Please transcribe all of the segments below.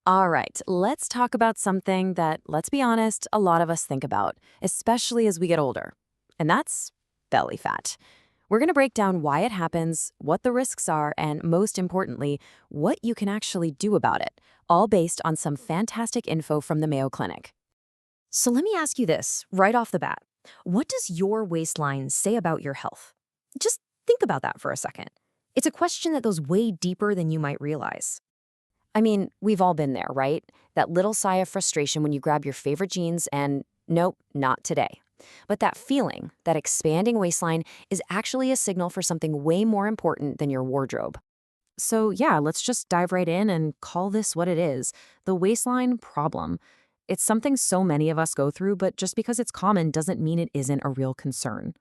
All right, let's talk about something that, let's be honest, a lot of us think about, especially as we get older. And that's belly fat. We're going to break down why it happens, what the risks are, and most importantly, what you can actually do about it, all based on some fantastic info from the Mayo Clinic. So let me ask you this right off the bat. What does your waistline say about your health? Just think about that for a second. It's a question that goes way deeper than you might realize. I mean, we've all been there, right? That little sigh of frustration when you grab your favorite jeans and, nope, not today. But that feeling, that expanding waistline, is actually a signal for something way more important than your wardrobe. So, yeah, let's just dive right in and call this what it is, the waistline problem. It's something so many of us go through, but just because it's common doesn't mean it isn't a real concern.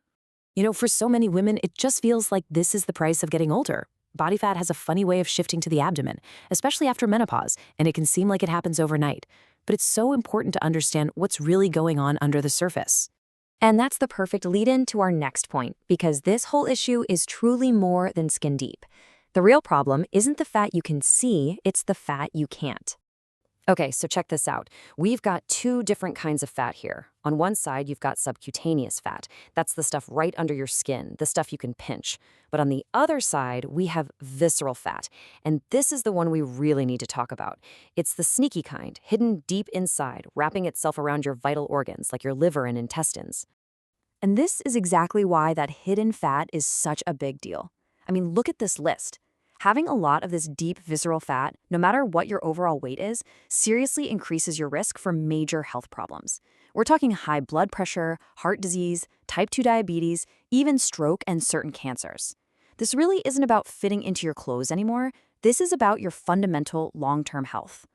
For so many women, it just feels like this is the price of getting older. Body fat has a funny way of shifting to the abdomen, especially after menopause, and it can seem like it happens overnight. But it's so important to understand what's really going on under the surface. And that's the perfect lead in to our next point, because this whole issue is truly more than skin deep. The real problem isn't the fat you can see, it's the fat you can't. Okay, so check this out. We've got two different kinds of fat here. On one side, you've got subcutaneous fat. That's the stuff right under your skin, the stuff you can pinch. But on the other side, we have visceral fat. And this is the one we really need to talk about. It's the sneaky kind, hidden deep inside, wrapping itself around your vital organs like your liver and intestines. And this is exactly why that hidden fat is such a big deal. I mean, look at this list. Having a lot of this deep visceral fat, no matter what your overall weight is, seriously increases your risk for major health problems. We're talking high blood pressure, heart disease, type 2 diabetes, even stroke and certain cancers. This really isn't about fitting into your clothes anymore. This is about your fundamental long-term health.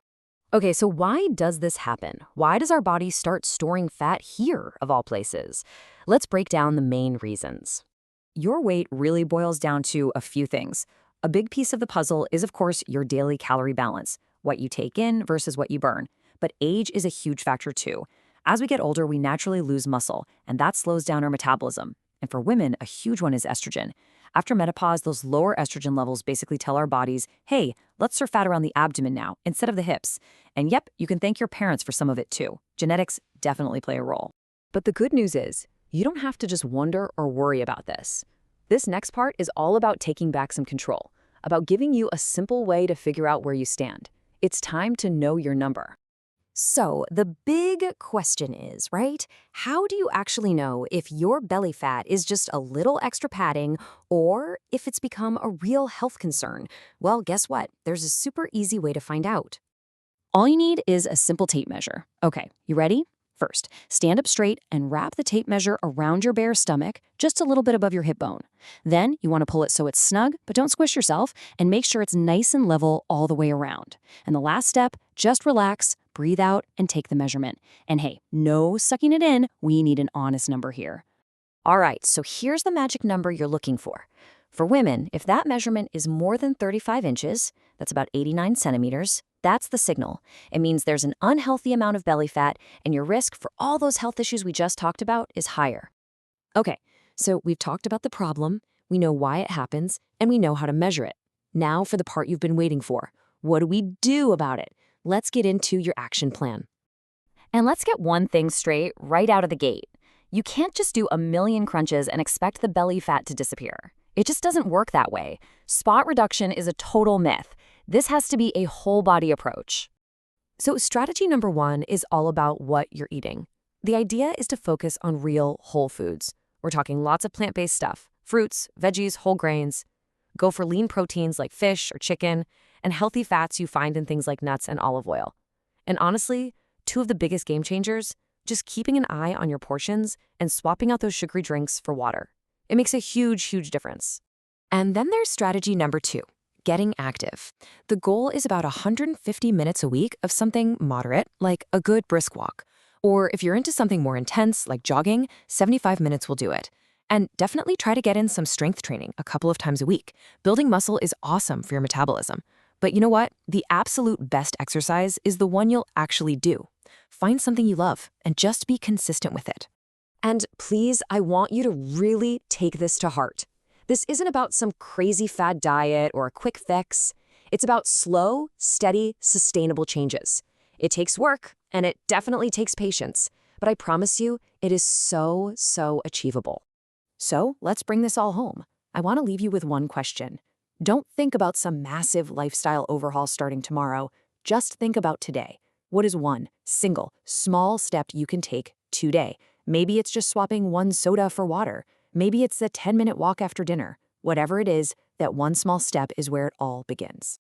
Okay, so why does this happen? Why does our body start storing fat here, of all places? Let's break down the main reasons. Your weight really boils down to a few things. A big piece of the puzzle is, of course, your daily calorie balance, what you take in versus what you burn. But age is a huge factor too. As we get older, we naturally lose muscle, and that slows down our metabolism. And for women, a huge one is estrogen. After menopause, those lower estrogen levels basically tell our bodies, hey, let's serve fat around the abdomen now, instead of the hips. And yep, you can thank your parents for some of it too. Genetics definitely play a role. But the good news is, you don't have to just wonder or worry about this. This next part is all about taking back some control, about giving you a simple way to figure out where you stand. It's time to know your number. So, the big question is, right? How do you actually know if your belly fat is just a little extra padding or if it's become a real health concern? Well, guess what? There's a super easy way to find out. All you need is a simple tape measure. Okay, you ready? First, stand up straight and wrap the tape measure around your bare stomach, just a little bit above your hip bone. Then you want to pull it so it's snug, but don't squish yourself, and make sure it's nice and level all the way around. And the last step, just relax, breathe out, and take the measurement. And hey, no sucking it in, we need an honest number here. All right, so here's the magic number you're looking for. For women, if that measurement is more than 35 inches, that's about 89 centimeters, that's the signal. It means there's an unhealthy amount of belly fat, and your risk for all those health issues we just talked about is higher. Okay, so we've talked about the problem, we know why it happens, and we know how to measure it. Now for the part you've been waiting for. What do we do about it? Let's get into your action plan. And let's get one thing straight right out of the gate. You can't just do a million crunches and expect the belly fat to disappear. It just doesn't work that way. Spot reduction is a total myth. This has to be a whole body approach. So strategy number one is all about what you're eating. The idea is to focus on real whole foods. We're talking lots of plant-based stuff, fruits, veggies, whole grains. Go for lean proteins like fish or chicken, and healthy fats you find in things like nuts and olive oil. And honestly, two of the biggest game changers, just keeping an eye on your portions and swapping out those sugary drinks for water. It makes a huge, huge difference. And then there's strategy number two, getting active. The goal is about 150 minutes a week of something moderate, like a good brisk walk. Or if you're into something more intense, like jogging, 75 minutes will do it. And definitely try to get in some strength training a couple of times a week. Building muscle is awesome for your metabolism. But you know what? The absolute best exercise is the one you'll actually do. Find something you love and just be consistent with it. And please, I want you to really take this to heart. This isn't about some crazy fad diet or a quick fix. It's about slow, steady, sustainable changes. It takes work, and it definitely takes patience, but I promise you, it is so, so achievable. So let's bring this all home. I want to leave you with one question. Don't think about some massive lifestyle overhaul starting tomorrow. Just think about today. What is one single, small step you can take today? Maybe it's just swapping one soda for water. Maybe it's a 10-minute walk after dinner. Whatever it is, that one small step is where it all begins.